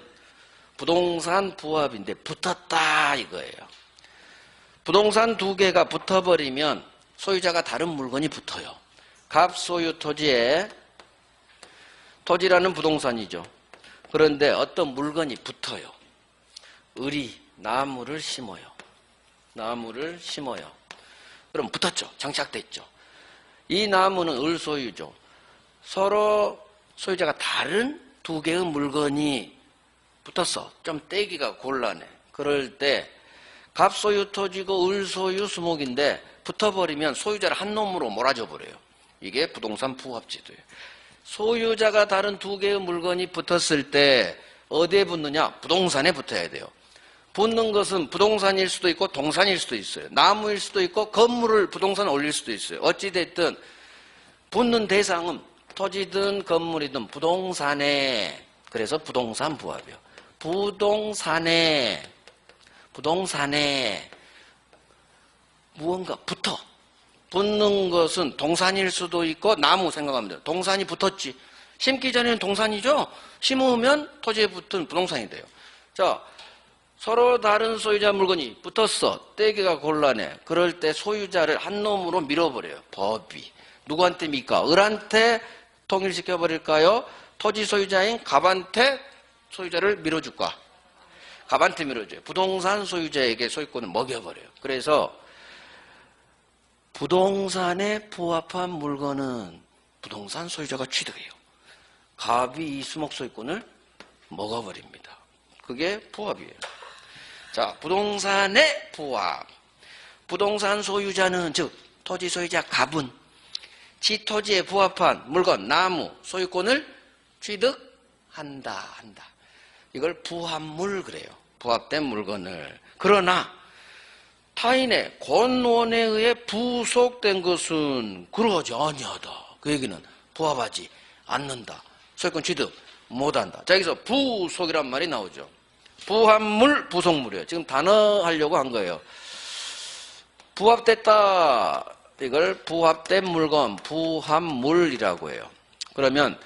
부동산 부합인데 붙었다 이거예요. 부동산 두 개가 붙어버리면 소유자가 다른 물건이 붙어요. 갑소유 토지에 토지라는 부동산이죠. 그런데 어떤 물건이 붙어요. 을이 나무를 심어요. 그럼 붙었죠. 장착됐죠. 이 나무는 을 소유죠. 서로 소유자가 다른 두 개의 물건이 붙었어. 좀 떼기가 곤란해. 그럴 때 갑소유 토지고 을소유 수목인데 붙어버리면 소유자를 한 놈으로 몰아줘 버려요. 이게 부동산 부합제도예요. 소유자가 다른 두 개의 물건이 붙었을 때 어디에 붙느냐? 부동산에 붙어야 돼요. 붙는 것은 부동산일 수도 있고 동산일 수도 있어요. 나무일 수도 있고 건물을 부동산에 올릴 수도 있어요. 어찌됐든 붙는 대상은 토지든 건물이든 부동산에, 그래서 부동산 부합이요. 부동산에 무언가 붙는 것은 동산일 수도 있고 나무 생각하면 돼요. 동산이 붙었지. 심기 전에는 동산이죠. 심으면 토지에 붙은 부동산이 돼요. 자, 서로 다른 소유자 물건이 붙었어. 떼기가 곤란해. 그럴 때 소유자를 한 놈으로 밀어버려요. 법이. 누구한테 밀까? 을한테 통일시켜버릴까요? 토지 소유자인 갑한테 소유자를 밀어줄까? 갑한테 밀어줘요. 부동산 소유자에게 소유권을 먹여버려요. 그래서 부동산에 부합한 물건은 부동산 소유자가 취득해요. 갑이 이 수목 소유권을 먹어버립니다. 그게 부합이에요. 자, 부동산의 부합. 부동산 소유자는, 즉 토지 소유자 갑은 지 토지에 부합한 물건, 나무, 소유권을 취득한다. 이걸 부합물 그래요. 부합된 물건을. 그러나 타인의 권원에 의해 부속된 것은 그러지 아니하다. 그 얘기는 부합하지 않는다. 소유권 취득 못한다. 자, 여기서 부속이란 말이 나오죠. 부합물, 부속물이에요. 지금 단어 하려고 한 거예요. 부합됐다. 이걸 부합된 물건, 부합물이라고 해요. 그러면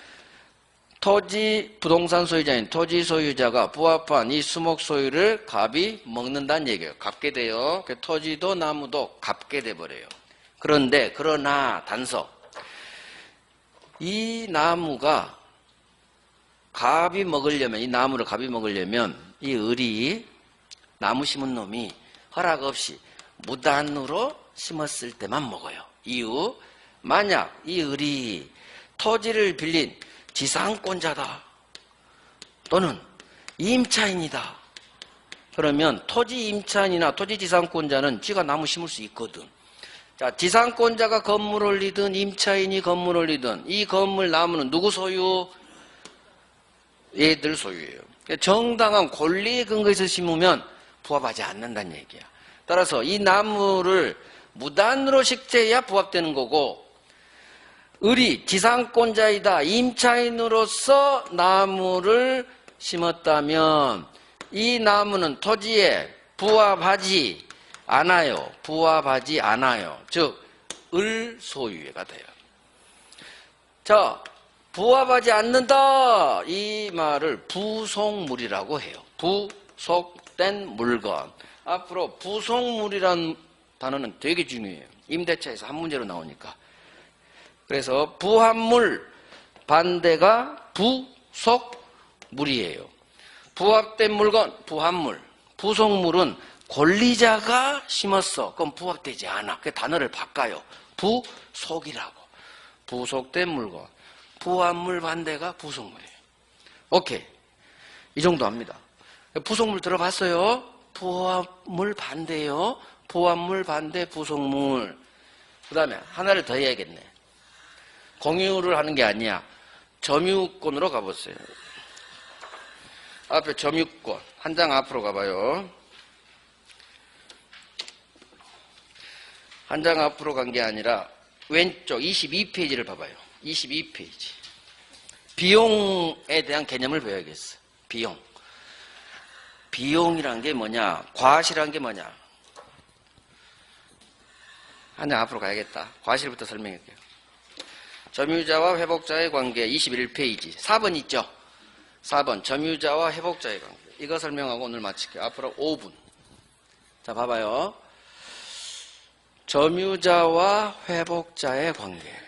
토지 부동산 소유자인 토지 소유자가 부합한 이 수목 소유를 갑이 먹는다는 얘기예요. 갚게 돼요. 토지도 나무도 갚게 돼버려요. 그러나 단서, 이 나무가 갑이 먹으려면, 이 나무를 갑이 먹으려면 이 을이 나무 심은 놈이 허락 없이 무단으로 심었을 때만 먹어요. 이유, 만약 이 을이 토지를 빌린 지상권자다 또는 임차인이다. 그러면 토지 임차인이나 토지 지상권자는 지가 나무 심을 수 있거든. 자, 지상권자가 건물 올리든 임차인이 건물 올리든 이 건물 나무는 누구 소유? 얘들 소유예요. 정당한 권리에 근거해서 심으면 부합하지 않는다는 얘기야. 따라서 이 나무를 무단으로 식재해야 부합되는 거고, 을이 지상권자이다 임차인으로서 나무를 심었다면 이 나무는 토지에 부합하지 않아요. 부합하지 않아요. 즉, 을 소유가 돼요. 자, 부합하지 않는다 이 말을 부속물이라고 해요. 부속된 물건. 앞으로 부속물이란 단어는 되게 중요해요. 임대차에서 한 문제로 나오니까. 그래서 부합물 반대가 부속물이에요. 부합된 물건, 부합물. 부속물은 권리자가 심었어. 그럼 부합되지 않아. 그 단어를 바꿔요. 부속이라고. 부속된 물건. 부합물 반대가 부속물이에요. 오케이. 이 정도 합니다. 부속물 들어봤어요? 부합물 반대요. 부합물 반대 부속물. 그 다음에 하나를 더 해야겠네. 공유를 하는 게 아니야. 점유권으로 가보세요. 앞에 점유권. 한 장 앞으로 가봐요. 한 장 앞으로 간 게 아니라 왼쪽 22페이지를 봐봐요. 22페이지. 비용에 대한 개념을 배워야겠어. 비용. 비용이란 게 뭐냐? 과실이란 게 뭐냐? 한 장 앞으로 가야겠다. 과실부터 설명할게요. 점유자와 회복자의 관계 21페이지. 4번 있죠? 4번 점유자와 회복자의 관계. 이거 설명하고 오늘 마칠게요. 앞으로 5분. 자, 봐봐요. 점유자와 회복자의 관계.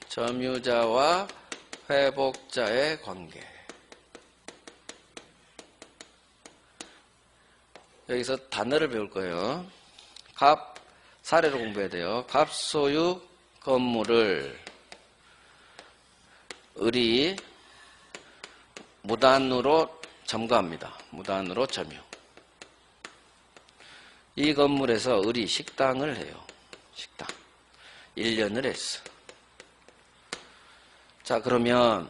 점유자와 회복자의 관계. 여기서 단어를 배울 거예요. 갑, 사례로 공부해야 돼요. 갑소유 건물을 을이 무단으로 점거합니다. 무단으로 점유. 이 건물에서 을이 식당을 해요. 식당. 1년을 했어. 자, 그러면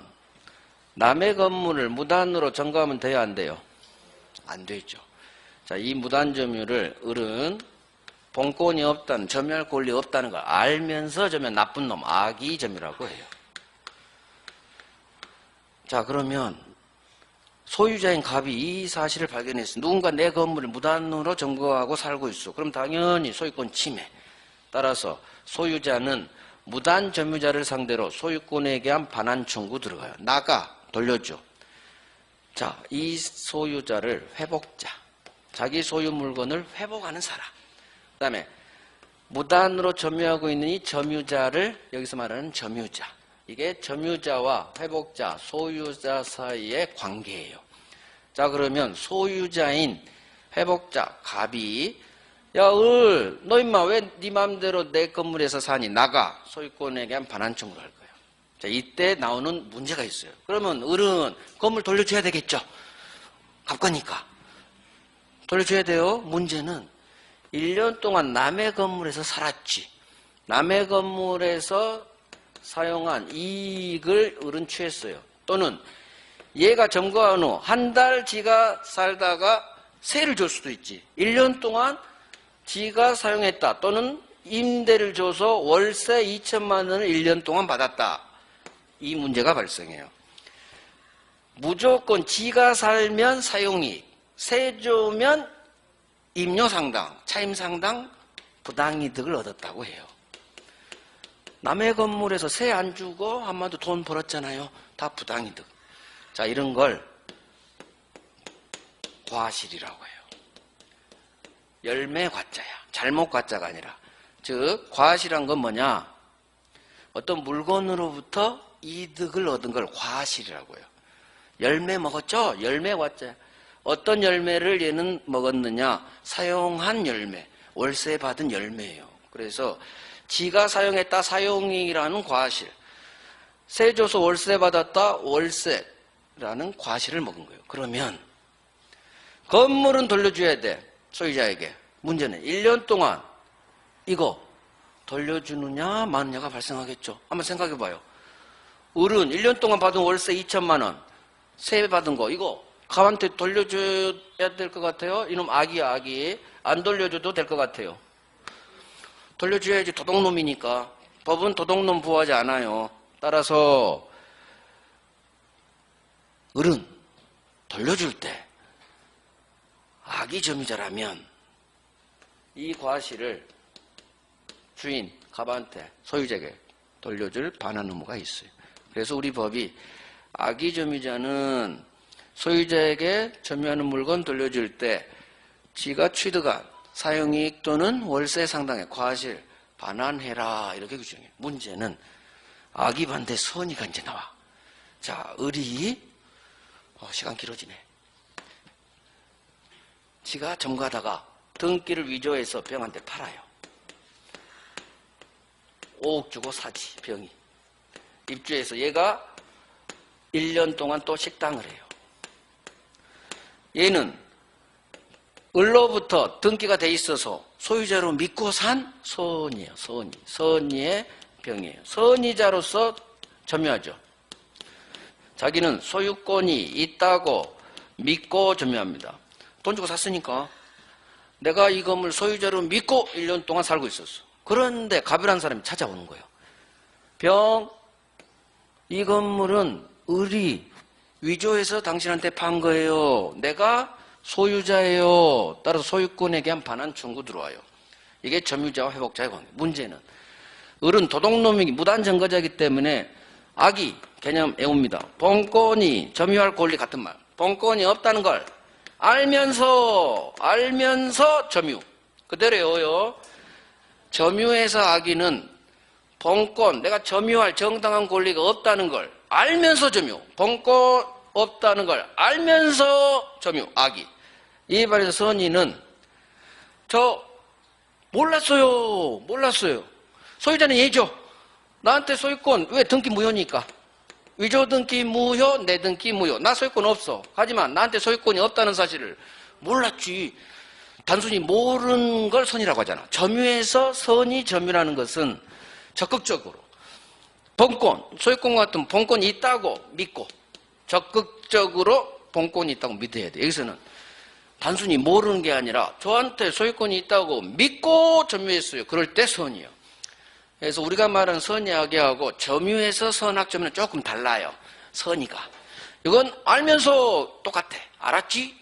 남의 건물을 무단으로 점거하면 돼요, 안 돼요? 안 되죠. 자, 이 무단 점유를 을은 본권이 없다는, 점유할 권리 없다는 걸 알면서 점유한 나쁜 놈, 악의 점유라고 해요. 자, 그러면 소유자인 갑이 이 사실을 발견했어. 누군가 내 건물을 무단으로 점거하고 살고 있어. 그럼 당연히 소유권 침해. 따라서 소유자는 무단 점유자를 상대로 소유권에 대한 반환 청구 들어가요. 나가, 돌려줘. 자, 이 소유자를 회복자. 자기 소유 물건을 회복하는 사람. 그 다음에 무단으로 점유하고 있는 이 점유자를 여기서 말하는 점유자. 이게 점유자와 회복자, 소유자 사이의 관계예요. 자, 그러면 소유자인 회복자, 갑이 야, 을, 너 임마 왜 네 맘대로 내 건물에서 사니? 나가. 소유권에 대한 반환 청구를 할 거예요. 자, 이때 나오는 문제가 있어요. 그러면 을은 건물 돌려줘야 되겠죠? 갑거니까. 돌려줘야 돼요. 문제는 1년 동안 남의 건물에서 살았지. 남의 건물에서 사용한 이익을 을은 취했어요. 또는 얘가 점거한 후 한 달 지가 살다가 세를 줄 수도 있지. 1년 동안 지가 사용했다. 또는 임대를 줘서 월세 2천만 원을 1년 동안 받았다. 이 문제가 발생해요. 무조건 지가 살면 사용이익, 세 주면 임료상당, 차임상당, 부당이득을 얻었다고 해요. 남의 건물에서 세 안 주고 한마디로 돈 벌었잖아요. 다 부당이득. 자, 이런 걸 과실이라고 해요. 열매 과자야. 잘못 과자가 아니라. 즉, 과실한 건 뭐냐? 어떤 물건으로부터 이득을 얻은 걸 과실이라고 해요. 열매 먹었죠? 열매 과자. 어떤 열매를 얘는 먹었느냐? 사용한 열매. 월세 받은 열매예요. 그래서 지가 사용했다 사용이라는 과실. 세 줘서 월세 받았다 월세라는 과실을 먹은 거예요. 그러면 건물은 돌려줘야 돼. 소유자에게. 문제는 1년 동안 이거 돌려주느냐 마느냐가 발생하겠죠. 한번 생각해 봐요. 을은 1년 동안 받은 월세 2천만 원, 세배 받은 거 이거 갑한테 돌려줘야 될 것 같아요? 이놈 악이야, 악이. 안 돌려줘도 될 것 같아요. 돌려줘야지, 도둑놈이니까. 법은 도둑놈 부하지 않아요. 따라서 을은 돌려줄 때 악이 점유자라면 이 과실을 주인, 갑한테, 소유자에게 돌려줄 반환 의무가 있어요. 그래서 우리 법이 악이 점유자는 소유자에게 점유하는 물건 돌려줄 때 지가 취득한 사용이익 또는 월세 상당의 과실 반환해라 이렇게 규정해요. 문제는 악이 반대 선의가 이제 나와. 자, 을이 시간 길어지네. 지가 점거하다가 등기를 위조해서 병한테 팔아요. 5억 주고 사지, 병이. 입주해서 얘가 1년 동안 또 식당을 해요. 얘는 을로부터 등기가 돼 있어서 소유자로 믿고 산 선이에요. 선의의 병이에요. 선의자로서 점유하죠. 자기는 소유권이 있다고 믿고 점유합니다. 돈 주고 샀으니까 내가 이 건물 소유자로 믿고 1년 동안 살고 있었어. 그런데 갑이라는 사람이 찾아오는 거예요. 병, 이 건물은 을이 위조해서 당신한테 판 거예요. 내가 소유자예요. 따라서 소유권에 대한 반환 청구 들어와요. 이게 점유자와 회복자의 관계. 문제는 을은 도둑놈이 무단점거자이기 때문에 악이 개념 애웁니다. 본권이 점유할 권리 같은 말. 본권이 없다는 걸 알면서 점유. 그대로 외워요. 점유해서 악의는 본권, 내가 점유할 정당한 권리가 없다는 걸 알면서 점유. 본권 없다는 걸 알면서 점유. 악의. 이에 반해서 선의는 저 몰랐어요. 소유자는 얘죠. 나한테 소유권 왜 등기 무효니까. 위조 등기 무효, 내 등기 무효. 나 소유권 없어. 하지만 나한테 소유권이 없다는 사실을 몰랐지. 단순히 모르는 걸 선이라고 하잖아. 점유해서 선이 점유라는 것은 적극적으로 본권, 소유권 같은 본권이 있다고 믿고 적극적으로 본권이 있다고 믿어야 돼. 여기서는 단순히 모르는 게 아니라 저한테 소유권이 있다고 믿고 점유했어요. 그럴 때 선이요. 그래서 우리가 말하는 선의 악의하고 점유해서 선악 점유는 조금 달라요. 선의가. 이건 알면서 똑같아. 알았지?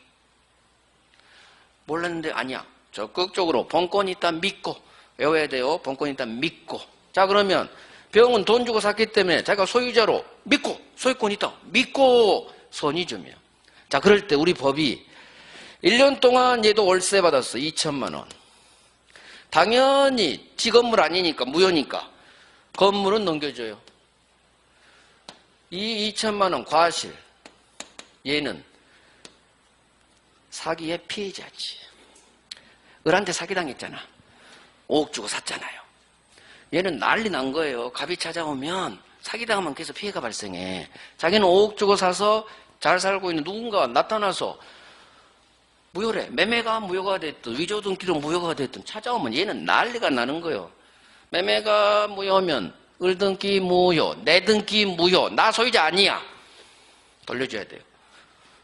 몰랐는데 아니야. 적극적으로 본권이 있다 믿고 외워야 돼요. 본권이 있다 믿고. 자, 그러면 병은 돈 주고 샀기 때문에 자기가 소유자로 믿고 소유권이 있다 믿고 선의 점유야. 자, 그럴 때 우리 법이 1년 동안 얘도 월세 받았어. 2천만 원. 당연히 지 건물 아니니까 무효니까 건물은 넘겨줘요. 이 2천만 원 과실 얘는 사기의 피해자지. 을한테 사기당했잖아. 5억 주고 샀잖아요. 얘는 난리 난 거예요. 갑이 찾아오면 사기당하면 계속 피해가 발생해. 자기는 5억 주고 사서 잘 살고 있는 누군가가 나타나서 무효래. 매매가 무효가 됐든 위조 등기로 무효가 됐든 찾아오면 얘는 난리가 나는 거예요. 매매가 무효면 을 등기 무효, 내 등기 무효, 나 소유자 아니야. 돌려줘야 돼요.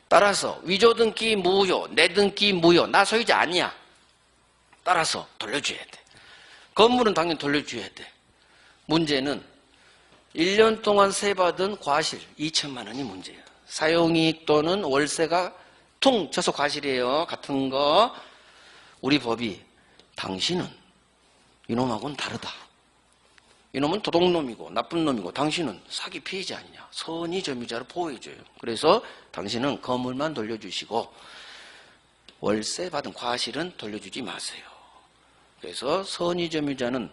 따라서 위조 등기 무효, 내 등기 무효, 나 소유자 아니야. 따라서 돌려줘야 돼. 건물은 당연히 돌려줘야 돼. 문제는 1년 동안 세받은 과실 2천만 원이 문제예요. 사용이익 또는 월세가 퉁 쳐서 과실이에요. 같은 거. 우리 법이 당신은 이놈하고는 다르다. 이놈은 도둑놈이고 나쁜 놈이고 당신은 사기 피해자 아니냐. 선의 점유자를 보호해줘요. 그래서 당신은 건물만 돌려주시고 월세 받은 과실은 돌려주지 마세요. 그래서 선의 점유자는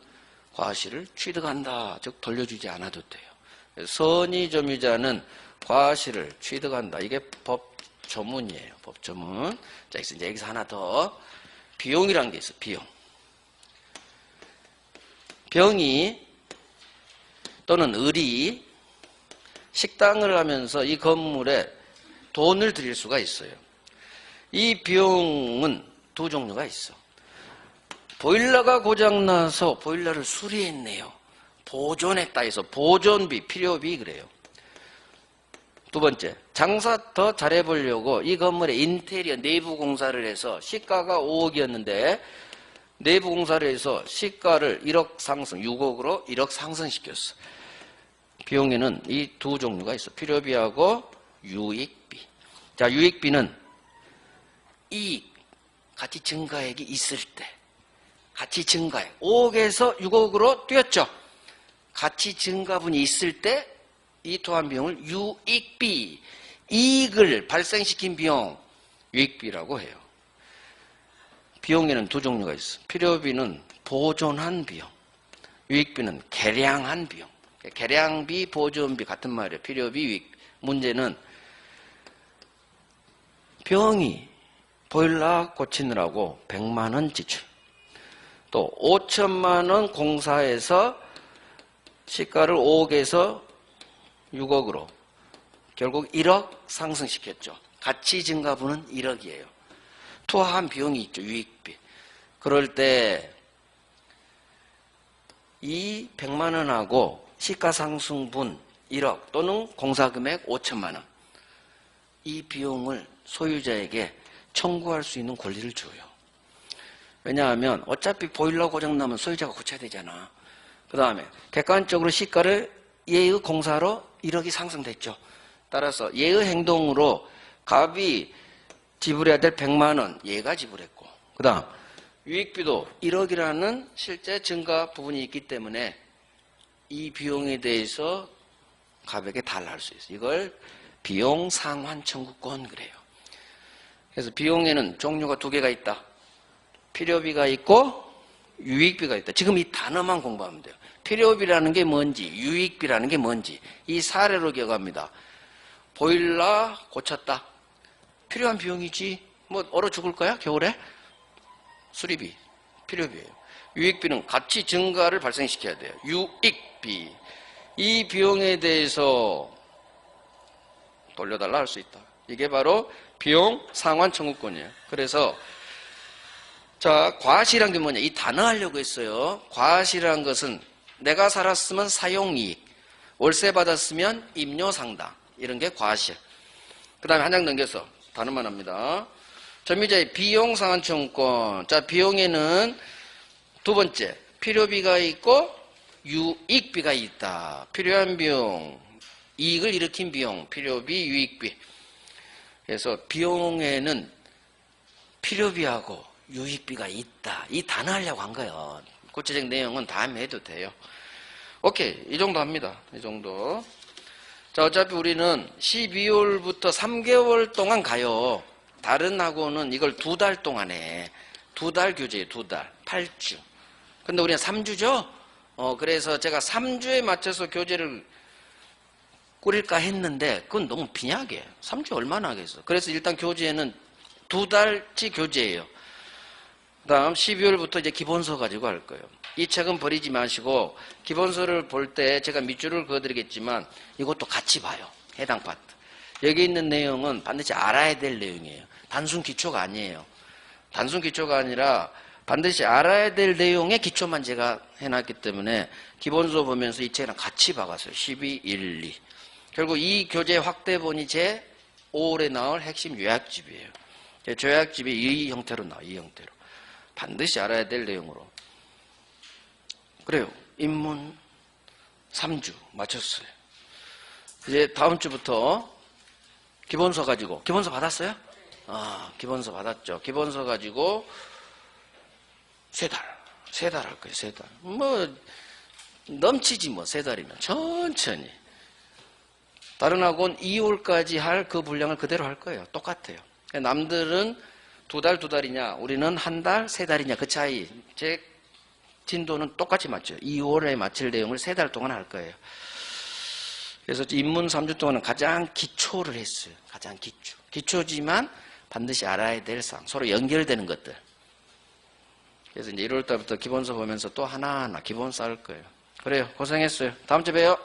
과실을 취득한다. 즉 돌려주지 않아도 돼요. 선의 점유자는 과실을 취득한다. 이게 법 조문이에요. 법 조문. 자, 이제 여기서 하나 더. 비용이라는 게 있어. 비용. 병이 또는 을이 식당을 하면서 이 건물에 돈을 들일 수가 있어요. 이 비용은 두 종류가 있어. 보일러가 고장나서 보일러를 수리했네요. 보존했다 해서 보존비, 필요비 그래요. 두 번째, 장사 더 잘해보려고 이 건물의 인테리어 내부 공사를 해서 시가가 5억이었는데 내부 공사를 해서 시가를 1억 상승, 6억으로 1억 상승시켰어. 비용에는 이 두 종류가 있어. 필요비하고 유익비. 자, 유익비는 이익, 가치 증가액이 있을 때, 가치 증가액 5억에서 6억으로 뛰었죠. 가치 증가분이 있을 때 이 토한 비용을 유익비, 이익을 발생시킨 비용, 유익비라고 해요. 비용에는 두 종류가 있어. 필요비는 보존한 비용, 유익비는 개량한 비용. 개량비, 보존비 같은 말이에요. 필요비, 유익비. 문제는 병이 보일러 고치느라고 100만 원 지출, 또 5천만 원 공사해서 시가를 5억에서 6억으로 결국 1억 상승시켰죠. 가치 증가분은 1억이에요. 투하한 비용이 있죠. 유익비. 그럴 때 이 100만 원하고 시가상승분 1억 또는 공사금액 5천만 원, 이 비용을 소유자에게 청구할 수 있는 권리를 줘요. 왜냐하면 어차피 보일러 고장나면 소유자가 고쳐야 되잖아. 그 다음에 객관적으로 시가를 얘의 공사로 1억이 상승됐죠. 따라서 얘의 행동으로 갑이 지불해야 될 100만 원 얘가 지불했고, 그 다음 유익비도 1억이라는 실제 증가 부분이 있기 때문에 이 비용에 대해서 갑에게 달라할 수 있어요. 이걸 비용 상환 청구권 그래요. 그래서 비용에는 종류가 두 개가 있다. 필요비가 있고 유익비가 있다. 지금 이 단어만 공부하면 돼요. 필요비라는 게 뭔지, 유익비라는 게 뭔지 이 사례로 기억합니다. 보일러 고쳤다. 필요한 비용이지. 뭐 얼어 죽을 거야 겨울에? 수리비, 필요비예요. 유익비는 가치 증가를 발생시켜야 돼요. 유익비. 이 비용에 대해서 돌려달라 할 수 있다. 이게 바로 비용 상환 청구권이에요. 그래서 자, 과실한 게 뭐냐? 이 단어 하려고 했어요. 과실한 것은 내가 살았으면 사용이익, 월세 받았으면 임료상당, 이런 게 과실. 그 다음에 한 장 넘겨서 단어만 합니다. 전미자의 비용 상환 청구권. 자, 비용에는 두 번째, 필요비가 있고 유익비가 있다. 필요한 비용, 이익을 일으킨 비용, 필요비, 유익비. 그래서 비용에는 필요비하고 유익비가 있다. 이 단어 하려고 한 거예요. 구체적 내용은 다음에 해도 돼요. 오케이. 이 정도 합니다. 이 정도. 자, 어차피 우리는 12월부터 3개월 동안 가요. 다른 학원은 이걸 2달 동안 해. 2달 교재예요. 2달. 8주. 근데 우리는 3주죠? 그래서 제가 3주에 맞춰서 교재를 꾸릴까 했는데 그건 너무 빈약해. 3주 얼마나 하겠어. 그래서 일단 교재는 2달치 교재예요. 그 다음 12월부터 이제 기본서 가지고 할 거예요. 이 책은 버리지 마시고 기본서를 볼 때 제가 밑줄을 그어드리겠지만 이것도 같이 봐요. 해당 파트. 여기 있는 내용은 반드시 알아야 될 내용이에요. 단순 기초가 아니에요. 단순 기초가 아니라 반드시 알아야 될 내용의 기초만 제가 해놨기 때문에 기본서 보면서 이 책이랑 같이 봐갔어요. 12, 1, 2. 결국 이 교재 확대본이 제 5월에 나올 핵심 요약집이에요. 제 요약집이 이 형태로 나와요. 이 형태로. 반드시 알아야 될 내용으로. 그래요. 입문 3주 마쳤어요. 이제 다음 주부터 기본서 가지고, 기본서 받았어요? 기본서 받았죠. 기본서 가지고 3달 할 거예요. 3달. 뭐 넘치지 뭐 3달이면 천천히. 다른 학원 2월까지 할 그 분량을 그대로 할 거예요. 똑같아요. 남들은 2달이냐, 우리는 1달, 3달이냐 그 차이. 제 진도는 똑같이 맞죠. 2월에 마칠 내용을 3달 동안 할 거예요. 그래서 입문 3주 동안은 가장 기초를 했어요. 가장 기초. 기초지만 반드시 알아야 될 사항, 서로 연결되는 것들. 그래서 이제 1월 달부터 기본서 보면서 또 하나하나 기본 쌓을 거예요. 그래요. 고생했어요. 다음 주에 봬요.